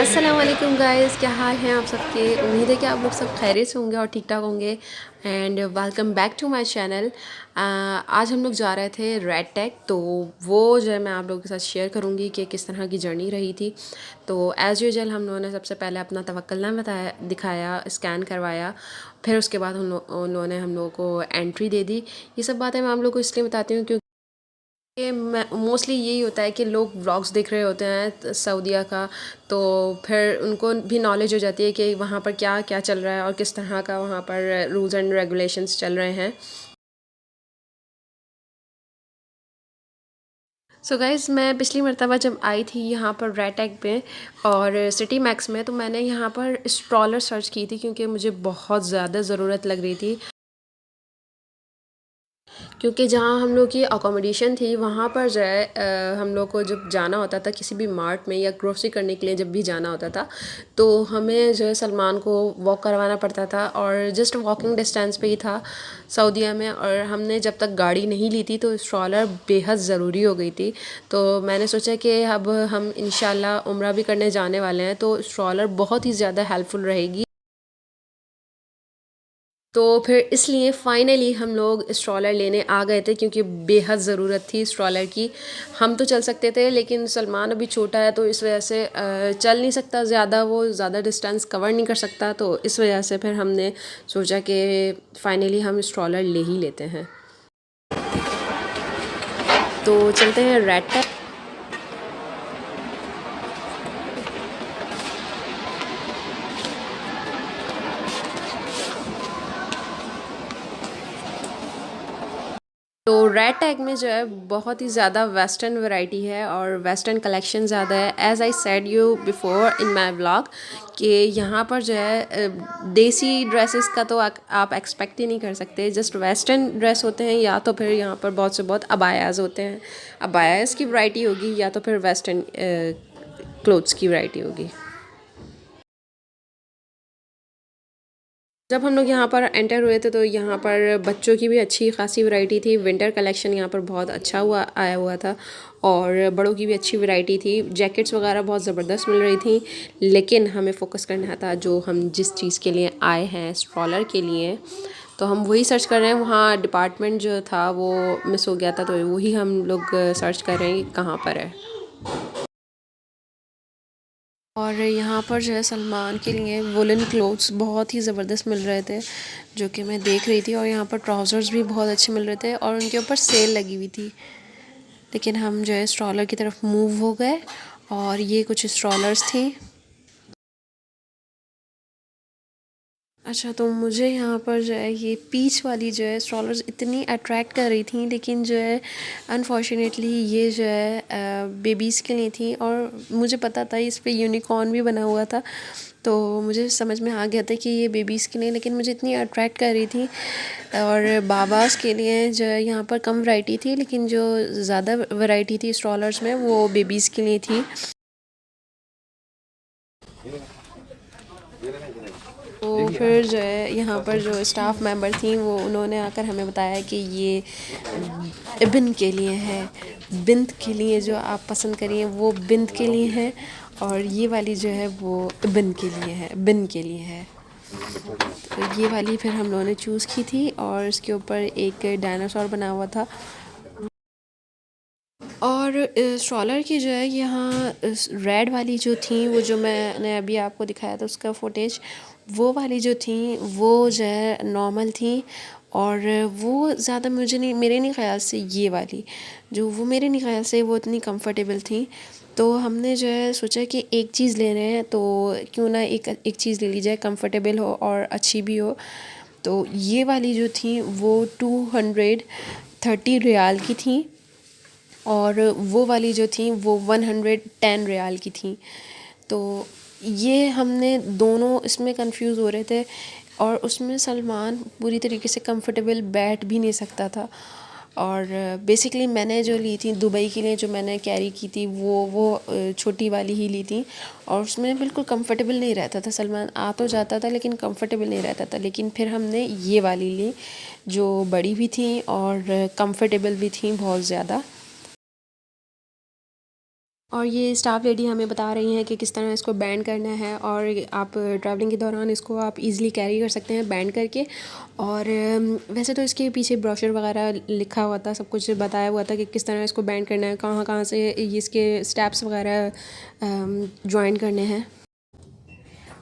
अस्सलाम वालेकुम गाइस, क्या हाल हैं आप सबके। उम्मीद है कि आप लोग सब खैरियत से होंगे और ठीक ठाक होंगे। And welcome back to my channel. आज हम लोग जा रहे थे रेड टेक, तो वो जो है मैं आप लोगों के साथ शेयर करूँगी कि किस तरह की जर्नी रही थी। तो एज़ यूजुअल हम लोगों ने सबसे पहले अपना तवक्कुलनामा बताया, दिखाया, स्कैन करवाया। फिर उसके बाद उन लोगों ने हम लोगों को एंट्री दे दी। ये सब बातें मैं आप लोगों को इसलिए बताती हूँ क्योंकि ये मोस्टली यही होता है कि लोग व्लॉग्स देख रहे होते हैं सऊदीया का, तो फिर उनको भी नॉलेज हो जाती है कि वहाँ पर क्या क्या चल रहा है और किस तरह का वहाँ पर रूल्स एंड रेगुलेशंस चल रहे हैं। सो गाइज़, मैं पिछली मरतबा जब आई थी यहाँ पर रेटेक पे और सिटी मैक्स में, तो मैंने यहाँ पर स्ट्रॉलर सर्च की थी क्योंकि मुझे बहुत ज़्यादा ज़रूरत लग रही थी। क्योंकि जहाँ हम लोग की अकोमोडेशन थी वहाँ पर जो है हम लोग को जब जाना होता था किसी भी मार्ट में या ग्रोसरी करने के लिए, जब भी जाना होता था तो हमें जो है सलमान को वॉक करवाना पड़ता था, और जस्ट वॉकिंग डिस्टेंस पे ही था सऊदीया में। और हमने जब तक गाड़ी नहीं ली थी तो स्ट्रॉलर बेहद ज़रूरी हो गई थी। तो मैंने सोचा कि अब हम इंशाल्लाह उम्रा भी करने जाने वाले हैं, तो स्ट्रॉलर बहुत ही ज़्यादा हेल्पफुल रहेगी। तो फिर इसलिए फ़ाइनली हम लोग स्ट्रॉलर लेने आ गए थे क्योंकि बेहद ज़रूरत थी स्ट्रॉलर की। हम तो चल सकते थे लेकिन सलमान अभी छोटा है, तो इस वजह से चल नहीं सकता ज़्यादा, वो ज़्यादा डिस्टेंस कवर नहीं कर सकता। तो इस वजह से फिर हमने सोचा कि फ़ाइनली हम स्ट्रॉलर ले ही लेते हैं। तो चलते हैं रेड टेप। तो रेड टैग में जो है बहुत ही ज़्यादा वेस्टर्न वैरायटी है और वेस्टर्न कलेक्शन ज़्यादा है। As I said you before in my vlog कि यहाँ पर जो है देसी ड्रेसेस का तो आप एक्सपेक्ट ही नहीं कर सकते। जस्ट वेस्टर्न ड्रेस होते हैं या तो फिर यहाँ पर बहुत से बहुत अबायाज़ होते हैं। अबायाज़ की वैरायटी होगी या तो फिर वेस्टर्न क्लोथ्स की वैरायटी होगी। जब हम लोग यहाँ पर एंटर हुए थे तो यहाँ पर बच्चों की भी अच्छी खासी वैरायटी थी। विंटर कलेक्शन यहाँ पर बहुत अच्छा आया हुआ था, और बड़ों की भी अच्छी वैरायटी थी। जैकेट्स वगैरह बहुत ज़बरदस्त मिल रही थी, लेकिन हमें फ़ोकस करना था जो हम जिस चीज़ के लिए आए हैं, स्ट्रॉलर के लिए। तो हम वही सर्च कर रहे हैं। वहाँ डिपार्टमेंट जो था वो मिस हो गया था, तो वही हम लोग सर्च कर रहे हैं कि कहाँ पर है। और यहाँ पर जो है सलमान के लिए वुलन क्लोथ्स बहुत ही ज़बरदस्त मिल रहे थे, जो कि मैं देख रही थी। और यहाँ पर ट्राउज़र्स भी बहुत अच्छे मिल रहे थे और उनके ऊपर सेल लगी हुई थी। लेकिन हम जो है स्ट्रॉलर की तरफ मूव हो गए, और ये कुछ स्ट्रॉलर्स थी। अच्छा, तो मुझे यहाँ पर जो है ये पीच वाली जो है स्ट्रॉलर्स इतनी अट्रैक्ट कर रही थी, लेकिन जो है अनफॉर्चुनेटली ये जो है बेबीज़ के लिए थी। और मुझे पता था इस पे यूनिकॉर्न भी बना हुआ था, तो मुझे समझ में आ गया था कि ये बेबीज़ के लिए, लेकिन मुझे इतनी अट्रैक्ट कर रही थी। और बाबास के लिए जो है यहाँ पर कम वैरायटी थी, लेकिन जो ज़्यादा वैरायटी थी स्ट्रॉलर्स में वो बेबीज़ के लिए थी। तो फिर जो है यहाँ पर जो स्टाफ मेंबर थी वो उन्होंने आकर हमें बताया कि ये इब्न के लिए है, बिंत के लिए जो आप पसंद करिए वो बिंत के लिए है, और ये वाली जो है वो इब्न के लिए है, बिन के लिए है। तो ये वाली फिर हम लोगों ने चूज़ की थी, और इसके ऊपर एक डायनासोर बना हुआ था। और स्ट्रॉलर की जो है यहाँ रेड वाली जो थी, वो जो मैंने अभी आपको दिखाया था उसका फुटेज, वो वाली जो थी वो जो है नॉर्मल थी। और वो ज़्यादा मुझे नहीं, मेरे नहीं ख़्याल से ये वाली जो वो मेरे नहीं ख़्याल से वो इतनी कंफर्टेबल थी। तो हमने जो है सोचा कि एक चीज़ ले रहे हैं तो क्यों ना एक एक चीज़ ले ली जाए, कंफर्टेबल हो और अच्छी भी हो। तो ये वाली जो थी वो 230 रियाल की थी, और वो वाली जो थी वो 110 रियाल की थी। तो ये हमने दोनों इसमें कंफ्यूज हो रहे थे, और उसमें सलमान पूरी तरीके से कंफर्टेबल बैठ भी नहीं सकता था। और बेसिकली मैंने जो ली थी दुबई के लिए, जो मैंने कैरी की थी वो छोटी वाली ही ली थी, और उसमें बिल्कुल कंफर्टेबल नहीं रहता था। सलमान आ तो जाता था लेकिन कंफर्टेबल नहीं रहता था। लेकिन फिर हमने ये वाली ली जो बड़ी भी थी और कंफर्टेबल भी थी बहुत ज़्यादा। और ये स्टाफ लेडी हमें बता रही हैं कि किस तरह इसको बैंड करना है, और आप ट्रैवलिंग के दौरान इसको आप इजीली कैरी कर सकते हैं बैंड करके। और वैसे तो इसके पीछे ब्रोशर वगैरह लिखा हुआ था, सब कुछ बताया हुआ था कि किस तरह इसको बैंड करना है, कहाँ कहाँ से इसके स्टेप्स वगैरह ज्वाइन करने हैं।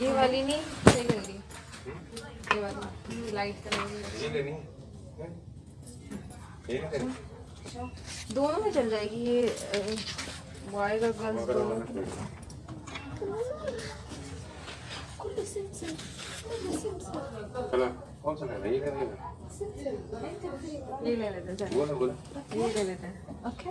ये वाली नहीं सही लग रही, ये वाली लाइट कलर की दोनों में चल जाएगी ये, बॉयज और गर्ल्स दोनों की। कौन सा लेना? ये लेना है? ये ले लेते हैं, बोलो बोलो। ये ले लेते हैं। ओके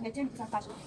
219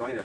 8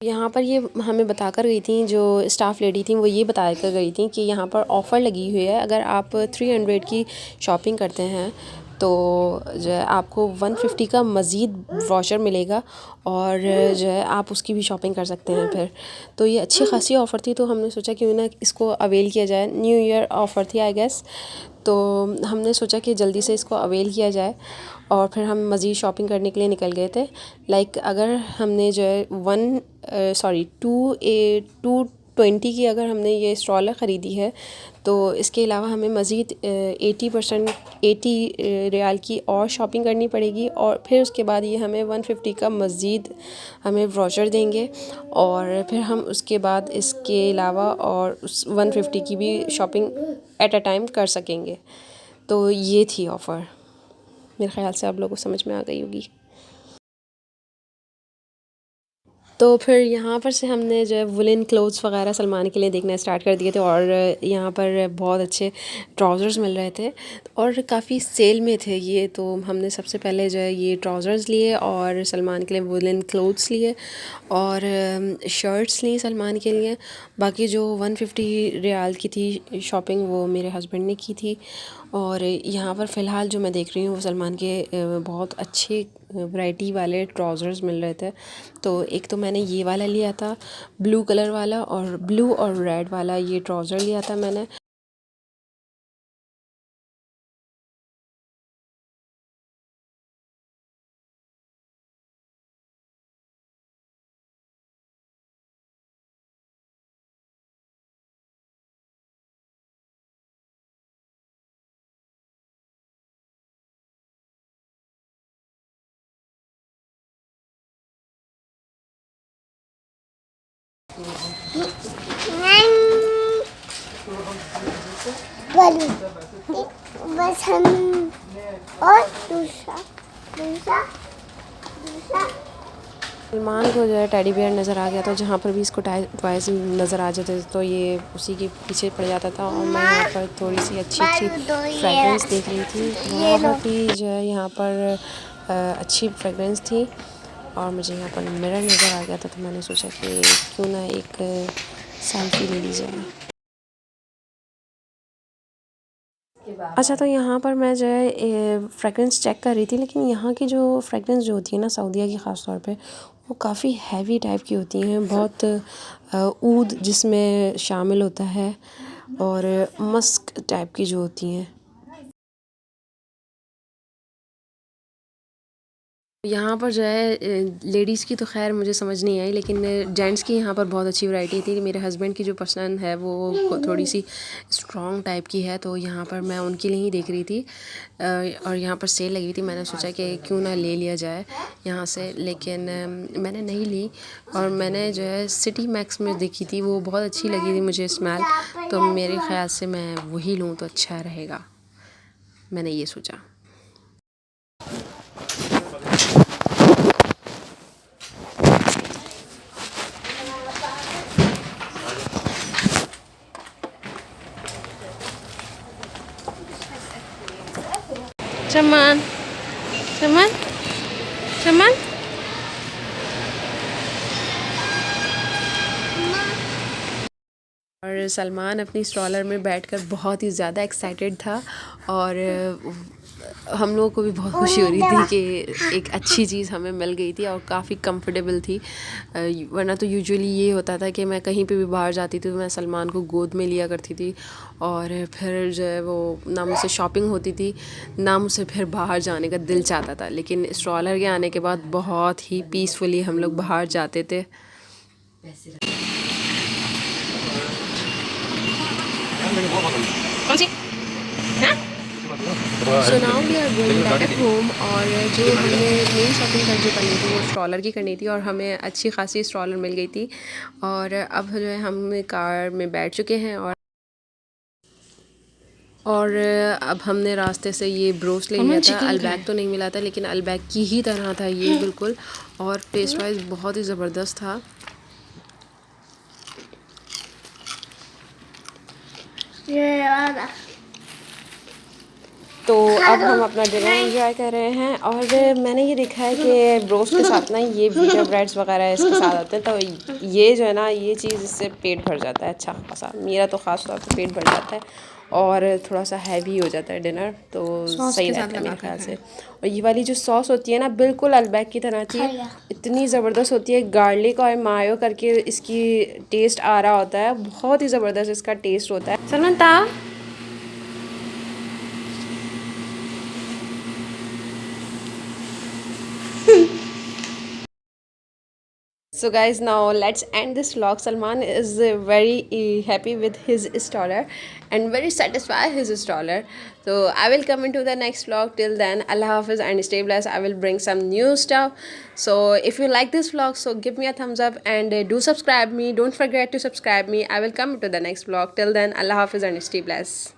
यहाँ पर ये हमें बताकर गई थी, जो स्टाफ़ लेडी थी वो ये बता कर गई थी कि यहाँ पर ऑफ़र लगी हुई है, अगर आप 300 की शॉपिंग करते हैं तो जो है आपको 150 का मज़ीद वाउचर मिलेगा, और जो है आप उसकी भी शॉपिंग कर सकते हैं फिर। तो ये अच्छी खासी ऑफ़र थी, तो हमने सोचा क्यों ना इसको अवेल किया जाए। न्यू ईयर ऑफ़र थी आई गेस, तो हमने सोचा कि जल्दी से इसको अवेल किया जाए, और फिर हम मज़ीद शॉपिंग करने के लिए निकल गए थे। लाइक अगर हमने जो है 220 की अगर हमने ये स्ट्रॉलर ख़रीदी है, तो इसके अलावा हमें मज़ीद 80 रियाल की और शॉपिंग करनी पड़ेगी, और फिर उसके बाद ये हमें 150 का मज़ीद हमें वाउचर देंगे, और फिर हम उसके बाद इसके अलावा और उस 150 की भी शॉपिंग एट अ टाइम कर सकेंगे। तो ये थी ऑफ़र, मेरे ख़्याल से आप लोगों को समझ में आ गई होगी। तो फिर यहाँ पर से हमने जो है वुलन क्लोथ्स वगैरह सलमान के लिए देखना स्टार्ट कर दिए थे, और यहाँ पर बहुत अच्छे ट्राउज़र्स मिल रहे थे और काफ़ी सेल में थे ये। तो हमने सबसे पहले जो है ये ट्राउज़र्स लिए, और सलमान के लिए वुलन क्लोथ्स लिए, और शर्ट्स ली सलमान के लिए। बाकी जो 150 रियाल की थी शॉपिंग वो मेरे हस्बैंड ने की थी। और यहाँ पर फ़िलहाल जो मैं देख रही हूँ वो सलमान के बहुत अच्छे वैरायटी वाले ट्राउज़र्स मिल रहे थे। तो एक तो मैंने ये वाला लिया था ब्लू कलर वाला, और ब्लू और रेड वाला ये ट्राउज़र लिया था मैंने। बस हम और दूसरा दूसरा दूसरा सलमान को जो है टेडी बियर नज़र आ गया था, जहाँ पर भी इसको टॉयज़ नज़र आ जाते थे तो ये उसी के पीछे पड़ जाता था। और मैं यहाँ पर थोड़ी सी अच्छी फ्रेगरेंस देख रही थी, बहुत ही जो है यहाँ पर अच्छी फ्रेगरेंस थी, और मुझे यहाँ पर मिरर नज़र आ गया था, तो मैंने सोचा कि क्यों ना एक सेल्फी ले ली जाए। अच्छा, तो यहाँ पर मैं जो है फ्रेगरेंस चेक कर रही थी, लेकिन यहाँ की जो फ्रेगरेंस जो होती है ना सऊदीया की ख़ास तौर पे, वो काफ़ी हैवी टाइप की होती हैं, बहुत ऊद जिसमें शामिल होता है, और मस्क टाइप की जो होती हैं। यहाँ पर जो है लेडीज़ की तो खैर मुझे समझ नहीं आई, लेकिन जेंट्स की यहाँ पर बहुत अच्छी वैरायटी थी। मेरे हस्बैंड की जो पसंद है वो थोड़ी सी स्ट्रॉन्ग टाइप की है, तो यहाँ पर मैं उनके लिए ही देख रही थी। और यहाँ पर सेल लगी हुई थी, मैंने सोचा कि क्यों ना ले लिया जाए यहाँ से, लेकिन मैंने नहीं ली। और मैंने जो है सिटी मैक्स में देखी थी, वो बहुत अच्छी लगी थी मुझे स्मेल, तो मेरे ख्याल से मैं वही लूँ तो अच्छा रहेगा, मैंने ये सोचा। चमन चमन चमन, और सलमान अपनी स्ट्रॉलर में बैठकर बहुत ही ज़्यादा एक्साइटेड था, और हम लोगों को भी बहुत खुशी हो रही थी कि एक अच्छी चीज़ हमें मिल गई थी और काफ़ी कंफर्टेबल थी। वरना तो यूजुअली ये होता था कि मैं कहीं पे भी बाहर जाती थी तो मैं सलमान को गोद में लिया करती थी, और फिर जो है वो ना मुझसे शॉपिंग होती थी ना मुझसे फिर बाहर जाने का दिल चाहता था। लेकिन स्ट्रॉलर के आने के बाद बहुत ही पीसफुली हम लोग बाहर जाते थे। कौन सी? हाँ? So now we are going back at home, और जो हमने मेन शॉपिंग जो करनी थी वो स्ट्रॉलर की करनी थी, और हमें अच्छी खासी स्ट्रॉलर मिल गई थी। और अब जो है हम कार में बैठ चुके हैं, और अब हमने रास्ते से ये ब्रोस्ट ले लिया था। अलबैग तो नहीं मिला था, लेकिन अलबैग की ही तरह था ये बिल्कुल, और टेस्ट वाइज बहुत ही ज़बरदस्त था। तो अब हम अपना डिनर एंजॉय कर रहे हैं, और मैंने ये देखा है कि ब्रोस्ट के साथ ना ये वीटा ब्रेड्स वगैरह इसके साथ आते हैं, तो ये जो है ना ये चीज़ इससे पेट भर जाता है अच्छा खासा, मेरा तो ख़ास तौर पे पेट भर जाता है और थोड़ा सा हैवी हो जाता है डिनर, तो सही रहता है मेरे ख्याल से। और ये वाली जो सॉस होती है ना बिल्कुल अलबैग की तरह थी, इतनी ज़बरदस्त होती है, गार्लिक और मायो करके इसकी टेस्ट आ रहा होता है, बहुत ही ज़बरदस्त इसका टेस्ट होता है। सलमान ता So guys, now let's end this vlog. Salman is very happy with his stroller and very satisfied his stroller. So I will come into the next vlog. Till then, Allah Hafiz and stay blessed. I will bring some new stuff. So if you like this vlog, so give me a thumbs up and do subscribe me. Don't forget to subscribe me. I will come to the next vlog. Till then, Allah Hafiz and stay blessed.